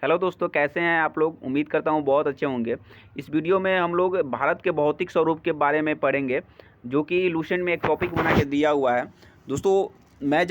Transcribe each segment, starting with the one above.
Hello दोस्तों, कैसे हैं आप लोग। उम्मीद करता हूँ बहुत अच्छे होंगे। इस वीडियो में हम लोग भारत के भौतिक स्वरूप के बारे में पढ़ेंगे, जो कि लुसेंट में एक टॉपिक बना के दिया हुआ है। दोस्तों, मैं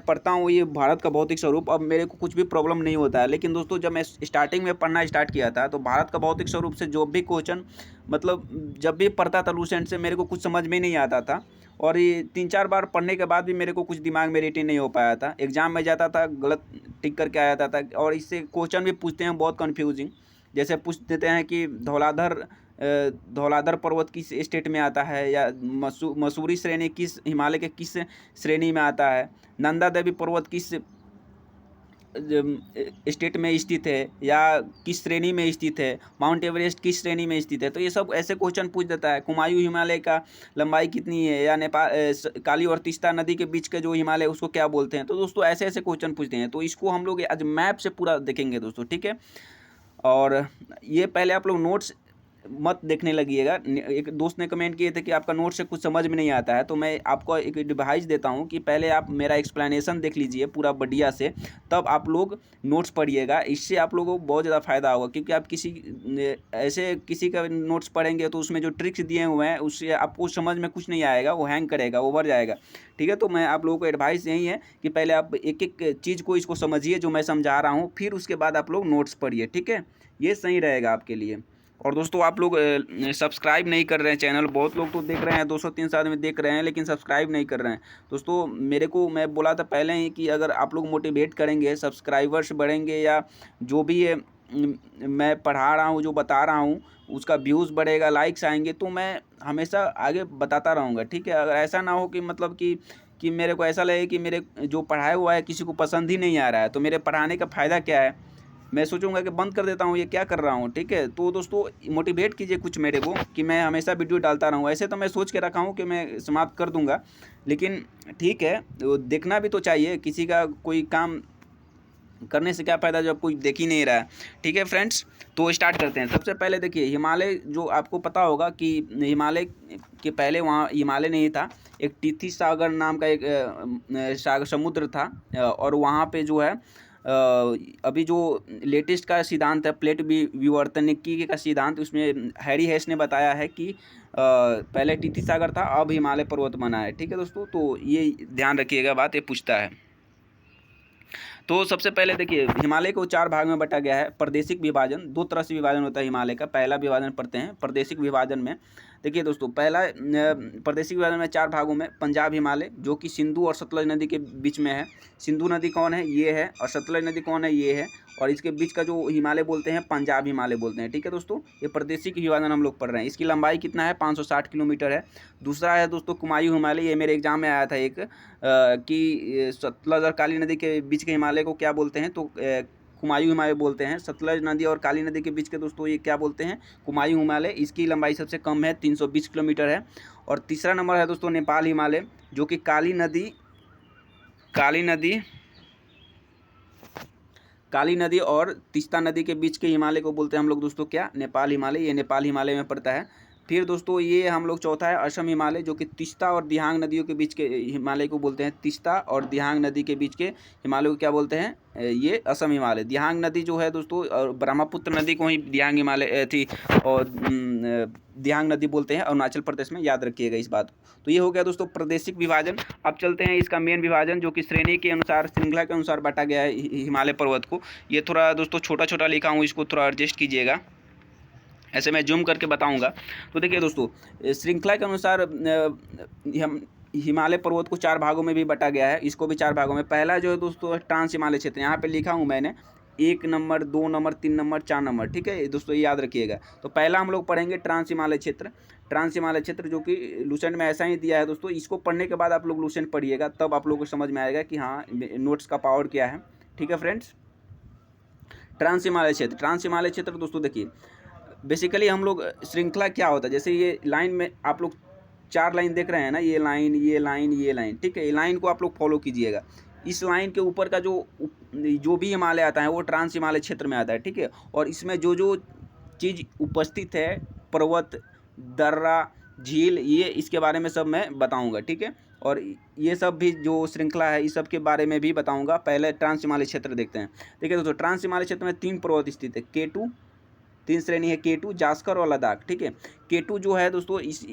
पढ़ता हूँ ये भारत का भौतिक स्वरूप। अब मेरे को कुछ भी प्रॉब्लम नहीं होता है, लेकिन दोस्तों जब मैं स्टार्टिंग में पढ़ना स्टार्ट किया था तो भारत का भौतिक स्वरूप से जो भी क्वेश्चन मतलब जब भी पढ़ता था लुसेंट से, मेरे को कुछ समझ में नहीं आता था। और ये 3-4 बार पढ़ने के बाद भी मेरे को कुछ दिमाग में रिटेन नहीं हो पाया था। एग्ज़ाम में जाता था, गलत टिक करके आ जाता था। और इससे क्वेश्चन भी पूछते हैं बहुत कन्फ्यूजिंग। जैसे पूछ देते हैं कि धौलाधर पर्वत किस स्टेट में आता है, या मसूरी श्रेणी किस हिमालय के किस श्रेणी में आता है, नंदा देवी पर्वत किस स्टेट में स्थित है, या किस श्रेणी में स्थित है, माउंट एवरेस्ट किस श्रेणी में स्थित है। तो ये सब ऐसे क्वेश्चन पूछ देता है। कुमायूं हिमालय का लंबाई कितनी है, या काली और तीस्ता नदी के बीच के जो हिमालय उसको क्या बोलते हैं। तो दोस्तों ऐसे ऐसे क्वेश्चन पूछते हैं, तो इसको हम लोग आज मैप से पूरा देखेंगे दोस्तों, ठीक है। और ये पहले आप लोग नोट्स मत देखने लगिएगा। एक दोस्त ने कमेंट किए थे कि आपका नोट से कुछ समझ में नहीं आता है, तो मैं आपको एक डिवाइस देता हूं कि पहले आप मेरा एक्सप्लेनेशन देख लीजिए पूरा बढ़िया से, तब आप लोग नोट्स पढ़िएगा। इससे आप लोगों को बहुत ज़्यादा फ़ायदा होगा, क्योंकि आप किसी का नोट्स पढ़ेंगे तो उसमें जो ट्रिक्स दिए हुए हैं उससे आपको समझ में कुछ नहीं आएगा, वो हैंग करेगा, ओवर जाएगा, ठीक है। तो मैं आप लोगों को एडवाइस यही है कि पहले आप एक एक चीज़ को इसको समझिए जो मैं समझा रहा हूँ, फिर उसके बाद आप लोग नोट्स पढ़िए, ठीक है। ये सही रहेगा आपके लिए। और दोस्तों आप लोग सब्सक्राइब नहीं कर रहे हैं चैनल, बहुत लोग तो देख रहे हैं, 200-300 आदमी देख रहे हैं, लेकिन सब्सक्राइब नहीं कर रहे हैं। दोस्तों मैं बोला था पहले ही कि अगर आप लोग मोटिवेट करेंगे, सब्सक्राइबर्स बढ़ेंगे, या जो भी ये मैं पढ़ा रहा हूँ, जो बता रहा हूँ, उसका व्यूज़ बढ़ेगा, लाइक्स आएंगे, तो मैं हमेशा आगे बताता रहूँगा, ठीक है। अगर ऐसा ना हो कि मतलब कि मेरे को ऐसा लगे कि मेरे जो पढ़ाया हुआ है किसी को पसंद ही नहीं आ रहा है, तो मेरे पढ़ाने का फ़ायदा क्या है। मैं सोचूंगा कि बंद कर देता हूँ, ये क्या कर रहा हूँ, ठीक है। तो दोस्तों मोटिवेट कीजिए कुछ मेरे को कि मैं हमेशा वीडियो डालता रहूँ। ऐसे तो मैं सोच के रखा हूँ कि मैं समाप्त कर दूंगा, लेकिन ठीक है, तो देखना भी तो चाहिए। किसी का कोई काम करने से क्या फ़ायदा जब कोई देख ही नहीं रहा है, ठीक है फ्रेंड्स। तो स्टार्ट करते हैं। सबसे पहले देखिए, हिमालय जो आपको पता होगा कि हिमालय के पहले वहाँ हिमालय नहीं था, एक तिथि सागर नाम का एक सागर समुद्र था। और वहाँ पे जो है अभी जो लेटेस्ट का सिद्धांत है प्लेट विवर्तनिकी का सिद्धांत, उसमें हैरी हेस ने बताया है कि पहले तिथि सागर था, अब हिमालय पर्वत बना है, ठीक है दोस्तों। तो ये ध्यान रखिएगा, बात ये पूछता है। तो सबसे पहले देखिए, हिमालय को 4 भाग में बांटा गया है। प्रादेशिक विभाजन, 2 तरह से विभाजन होता है हिमालय का। पहला विभाजन पढ़ते हैं प्रादेशिक विभाजन में। देखिए दोस्तों, पहला प्रादेशिक विभाजन में 4 भागों में पंजाब हिमालय, जो कि सिंधु और सतलज नदी के बीच में है। सिंधु नदी कौन है, ये है, और सतलज नदी कौन है, ये है। और इसके बीच का जो हिमालय बोलते हैं, पंजाब हिमालय बोलते हैं, ठीक है दोस्तों। ये प्रादेशिक विभाजन हम लोग पढ़ रहे हैं। इसकी लंबाई कितना है, 560 किलोमीटर है। दूसरा है दोस्तों कुमायूं हिमालय। ये मेरे एग्जाम में आया था एक कि सतलज और काली नदी के बीच के हिमालय को क्या बोलते हैं, तो कुमायूं हिमालय बोलते हैं। सतलज नदी और काली नदी के बीच के दोस्तों ये क्या बोलते हैं, कुमायूं हिमालय। इसकी लंबाई सबसे कम है, 320 किलोमीटर है। और तीसरा नंबर है दोस्तों नेपाल हिमालय, जो कि काली नदी और तीस्ता नदी के बीच के हिमालय को बोलते हैं हम लोग दोस्तों क्या, नेपाल हिमालय। ये नेपाल हिमालय में पड़ता है। फिर दोस्तों ये हम लोग चौथा है असम हिमालय, जो कि तीस्ता और दिहांग नदियों के बीच के हिमालय को बोलते हैं। तीस्ता और दिहांग नदी के बीच के हिमालय को क्या बोलते हैं, ये असम हिमालय। दिहांग नदी जो है दोस्तों, और ब्रह्मपुत्र नदी को ही दिहांग हिमालय थी, और दिहांग नदी बोलते हैं अरुणाचल प्रदेश में, याद रखिएगा इस बात को। तो ये हो गया दोस्तों प्रादेशिक विभाजन। अब चलते हैं इसका मेन विभाजन, जो कि श्रेणी के अनुसार, श्रृंखला के अनुसार बांटा गया है हिमालय पर्वत को। ये थोड़ा दोस्तों छोटा छोटा लिखा हूँ, इसको थोड़ा एडजस्ट कीजिएगा, ऐसे मैं जूम करके बताऊंगा। तो देखिए दोस्तों, श्रृंखला के अनुसार हम हिमालय पर्वत को 4 भागों में भी बांटा गया है। इसको भी 4 भागों में। पहला जो है दोस्तों ट्रांस हिमालय क्षेत्र, यहाँ पे लिखा हूँ मैंने 1 नंबर, 2 नंबर, 3 नंबर, 4 नंबर, ठीक है दोस्तों, ये याद रखिएगा। तो पहला हम लोग पढ़ेंगे ट्रांस हिमालय क्षेत्र। ट्रांस हिमालय क्षेत्र जो कि लुसेंट में ऐसा ही दिया है दोस्तों। इसको पढ़ने के बाद आप लोग लुसेंट पढ़िएगा, तब आप लोग को समझ में आएगा कि हाँ नोट्स का पावर क्या है, ठीक है फ्रेंड्स। ट्रांस हिमालय क्षेत्र, ट्रांस हिमालय क्षेत्र दोस्तों देखिए, बेसिकली हम लोग श्रृंखला क्या होता है, जैसे ये लाइन में आप लोग 4 लाइन देख रहे हैं ना, ये लाइन, ये लाइन, ये लाइन, ठीक है। ये लाइन को आप लोग फॉलो कीजिएगा। इस लाइन के ऊपर का जो भी हिमालय आता है वो ट्रांस हिमालय क्षेत्र में आता है, ठीक है। और इसमें जो जो चीज़ उपस्थित है, पर्वत, दर्रा, झील, ये इसके बारे में सब मैं बताऊंगा, ठीक है। और ये सब भी जो श्रृंखला है इस सब के बारे में भी बताऊंगा। पहले ट्रांस हिमालय क्षेत्र देखते हैं। देखिए दोस्तों, ट्रांस हिमालय क्षेत्र में 3 पर्वत स्थित है। K2, 3 श्रेणी है, K2, जास्कर और लद्दाख। ठीक है, K2 जो है दोस्तों, इस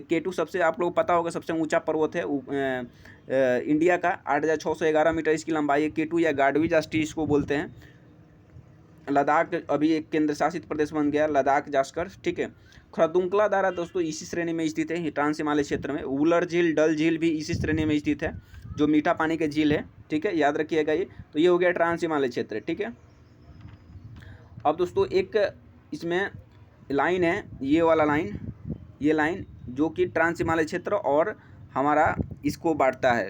K2 सबसे, आप लोग पता होगा, सबसे ऊंचा पर्वत है इंडिया का, 8,611 मीटर इसकी लंबाई है। K2 या गाडवी जास्टी इसको बोलते हैं। लद्दाख अभी एक केंद्र शासित प्रदेश बन गया, लद्दाख जास्कर। ठीक है, खरदुंकला दारा दोस्तों इसी श्रेणी में स्थित है, ट्रांस हिमालय क्षेत्र में। वुलर झील, डल झील भी इसी श्रेणी में स्थित है, जो मीठा पानी के झील है। ठीक है, याद रखिएगा ये। तो ये हो गया ट्रांस हिमालय क्षेत्र। ठीक है, अब दोस्तों एक इसमें लाइन है, ये वाला लाइन, ये लाइन जो कि ट्रांस हिमालय क्षेत्र और हमारा इसको बांटता है,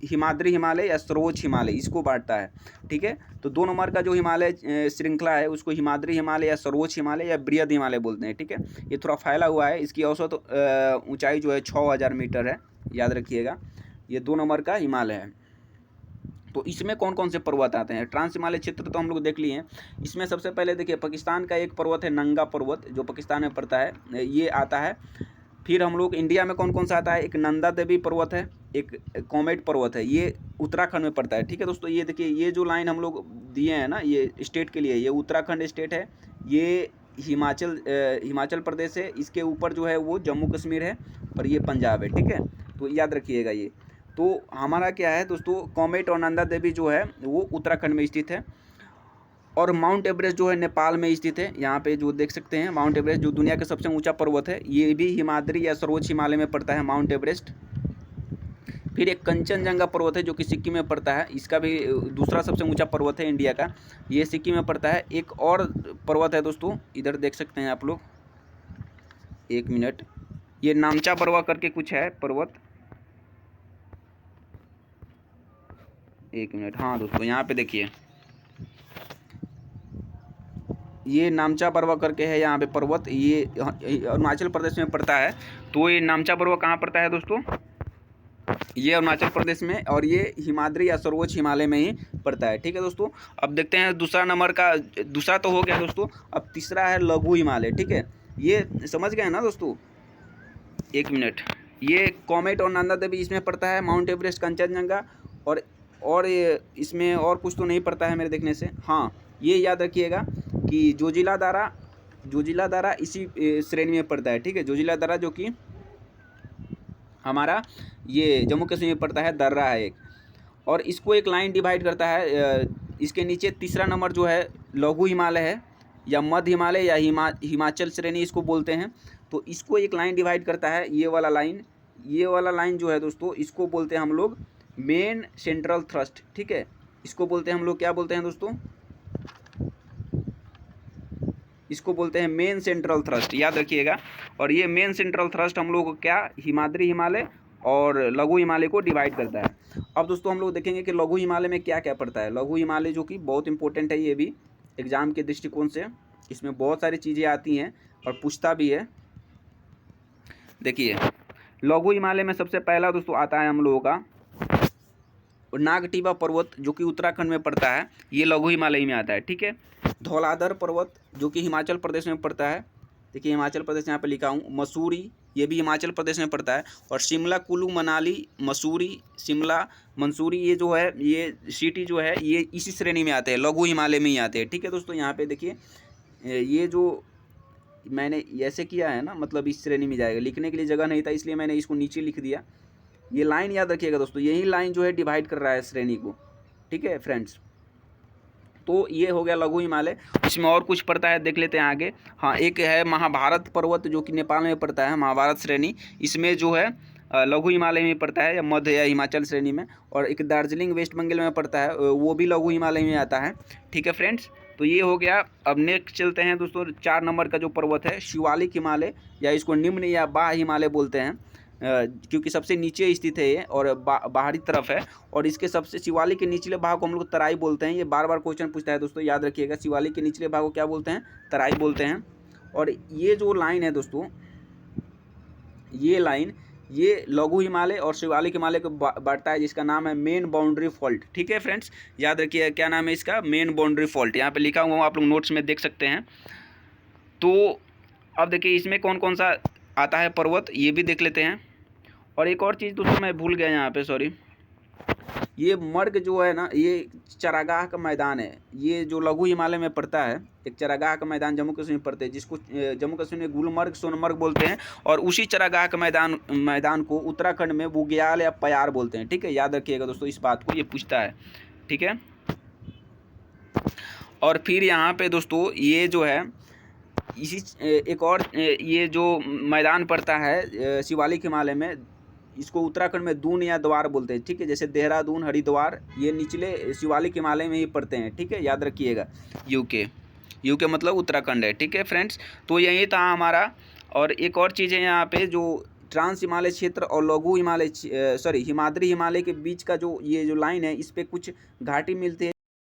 हिमाद्री हिमालय या सर्वोच्च हिमालय, इसको बांटता है। ठीक है, तो 2 नंबर का जो हिमालय श्रृंखला है उसको हिमाद्री हिमालय या सर्वोच्च हिमालय या बृहद हिमालय बोलते हैं। ठीक है, ये थोड़ा फैला हुआ है, इसकी औसत ऊंचाई जो है 6000 मीटर है, याद रखिएगा। ये 2 नंबर का हिमालय है। तो इसमें कौन कौन से पर्वत आते हैं? ट्रांस हिमालय क्षेत्र तो हम लोग देख लिए हैं। इसमें सबसे पहले देखिए, पाकिस्तान का एक पर्वत है नंगा पर्वत, जो पाकिस्तान में पड़ता है, ये आता है। फिर हम लोग इंडिया में कौन कौन सा आता है? एक नंदा देवी पर्वत है, एक कॉमेट पर्वत है, ये उत्तराखंड में पड़ता है। ठीक है दोस्तों, ये देखिए, ये जो लाइन हम लोग दिए हैं ना, ये स्टेट के लिए, ये उत्तराखंड स्टेट है, ये हिमाचल प्रदेश है, इसके ऊपर जो है वो जम्मू कश्मीर है, और ये पंजाब है। ठीक है, तो याद रखिएगा ये। तो हमारा क्या है दोस्तों, कॉमेट और नंदा देवी जो है वो उत्तराखंड में स्थित है। और माउंट एवरेस्ट जो है नेपाल में स्थित है। यहाँ पे जो देख सकते हैं, माउंट एवरेस्ट जो दुनिया का सबसे ऊंचा पर्वत है, ये भी हिमाद्री या सर्वोच्च हिमालय में पड़ता है, माउंट एवरेस्ट। फिर एक कंचनजंगा पर्वत है जो कि सिक्किम में पड़ता है, इसका भी दूसरा सबसे ऊंचा पर्वत है इंडिया का, ये सिक्किम में पड़ता है। एक और पर्वत है दोस्तों, इधर देख सकते हैं आप लोग, 1 मिनट, ये नामचा बरवा करके कुछ है पर्वत, 1 मिनट, हाँ दोस्तों, यहाँ पे देखिए, ये नामचा बरवा करके है यहाँ पे पर्वत, ये अरुणाचल प्रदेश में पड़ता है। तो ये नामचा बरवा कहाँ पड़ता है दोस्तों? ये अरुणाचल प्रदेश में, और ये हिमाद्री या सर्वोच्च हिमालय में ही पड़ता है। ठीक है दोस्तों, अब देखते हैं दूसरा नंबर का, दूसरा तो हो गया दोस्तों, अब तीसरा है लघु हिमालय। ठीक है, ये समझ गए ना दोस्तों? 1 मिनट, ये कॉमेट और नंदा देवी इसमें पड़ता है, माउंट एवरेस्ट, कंचनजंगा, और ये इसमें और कुछ तो नहीं पड़ता है मेरे देखने से। हाँ, ये याद रखिएगा कि जोजिला दारा इसी श्रेणी में पड़ता है। ठीक है, जोजिला दारा जो कि हमारा ये जम्मू कश्मीर में पड़ता है, दर्रा है एक, और इसको एक लाइन डिवाइड करता है। इसके नीचे तीसरा नंबर जो है लघु हिमालय है, या मध्य हिमालय, या हिमाचल श्रेणी इसको बोलते हैं। तो इसको एक लाइन डिवाइड करता है, ये वाला लाइन जो है दोस्तों, इसको बोलते हैं हम लोग मेन सेंट्रल थ्रस्ट। ठीक है, इसको बोलते हैं हम लोग, क्या बोलते हैं दोस्तों? इसको बोलते हैं मेन सेंट्रल थ्रस्ट, याद रखिएगा। और ये मेन सेंट्रल थ्रस्ट हम लोग को क्या, हिमाद्री हिमालय और लघु हिमालय को डिवाइड करता है। अब दोस्तों हम लोग देखेंगे कि लघु हिमालय में क्या क्या पड़ता है। लघु हिमालय जो कि बहुत इंपॉर्टेंट है, ये भी एग्जाम के दृष्टिकोण से, इसमें बहुत सारी चीज़ें आती हैं और पूछता भी है। देखिए, लघु हिमालय में सबसे पहला दोस्तों आता है हम लोगों का नागटिवा पर्वत, जो कि उत्तराखंड में पड़ता है, ये लघु हिमालय में आता है। ठीक है, धौलाधर पर्वत जो कि हिमाचल प्रदेश में पड़ता है, देखिए हिमाचल प्रदेश यहाँ पे लिखा हूँ। मसूरी, ये भी हिमाचल प्रदेश में पड़ता है। और शिमला, कुल्लू मनाली, मसूरी, शिमला, मंसूरी, ये जो है, ये सिटी जो है, ये इसी श्रेणी में आते हैं, लघु हिमालय में ही आते हैं। ठीक है दोस्तों, यहाँ पे देखिए, ये जो मैंने ऐसे किया है ना, मतलब इस श्रेणी में जाएगा, लिखने के लिए जगह नहीं था इसलिए मैंने इसको नीचे लिख दिया। ये लाइन याद रखिएगा दोस्तों, यही लाइन जो है डिवाइड कर रहा है श्रेणी को। ठीक है फ्रेंड्स, तो ये हो गया लघु हिमालय। इसमें और कुछ पड़ता है, देख लेते हैं आगे। हाँ, एक है महाभारत पर्वत जो कि नेपाल में पड़ता है, महाभारत श्रेणी, इसमें जो है लघु हिमालय में पड़ता है, या मध्य या हिमाचल श्रेणी में। और एक दार्जिलिंग वेस्ट बंगाल में पड़ता है, वो भी लघु हिमालय में आता है। ठीक है फ्रेंड्स, तो ये हो गया। अब नेक्स्ट चलते हैं दोस्तों, 4 नंबर का जो पर्वत है शिवालिक हिमालय, या इसको निम्न या बाह्य हिमालय बोलते हैं, क्योंकि सबसे नीचे स्थित है ये, और बाहरी तरफ है। और इसके सबसे, शिवालिक के निचले भाग को हम लोग तराई बोलते हैं। ये बार बार क्वेश्चन पूछता है दोस्तों, याद रखिएगा, शिवालिक के निचले भाग को क्या बोलते हैं? तराई बोलते हैं। और ये जो लाइन है दोस्तों, ये लाइन, ये लघु हिमालय और शिवालिक हिमालय को बांटता है, जिसका नाम है मेन बाउंड्री फॉल्ट। ठीक है फ्रेंड्स, याद रखिए क्या नाम है इसका, मेन बाउंड्री फॉल्ट, यहाँ पे लिखा हुआ, आप लोग नोट्स में देख सकते हैं। तो अब देखिए इसमें कौन कौन सा आता है पर्वत, ये भी देख लेते हैं। और एक और चीज़ दोस्तों मैं भूल गया यहाँ पे, सॉरी, ये मर्ग जो है ना, ये चरागाह का मैदान है। ये जो लघु हिमालय में पड़ता है, एक चरागाह का मैदान जम्मू कश्मीर में पड़ता है, जिसको जम्मू कश्मीर में गुलमर्ग सोनमर्ग बोलते हैं। और उसी चरागाह का मैदान को उत्तराखंड में बुग्याल या प्यार बोलते हैं। ठीक है, याद रखिएगा दोस्तों इस बात को, ये पूछता है। ठीक है, और फिर यहाँ पे दोस्तों ये जो है इसी एक और ये जो मैदान पड़ता है शिवालिक हिमालय में, इसको उत्तराखंड में दून या द्वार बोलते हैं। ठीक है, जैसे देहरादून, हरिद्वार, ये निचले शिवालिक हिमालय में ही पड़ते हैं। ठीक है, याद रखिएगा। यूके मतलब उत्तराखंड है। ठीक है फ्रेंड्स, तो यही था हमारा। और एक और चीज़ है यहाँ पे, जो ट्रांस हिमालय क्षेत्र और लघु हिमालय हिमाद्री हिमालय के बीच का जो ये जो लाइन है, इस पर कुछ घाटी मिलती है।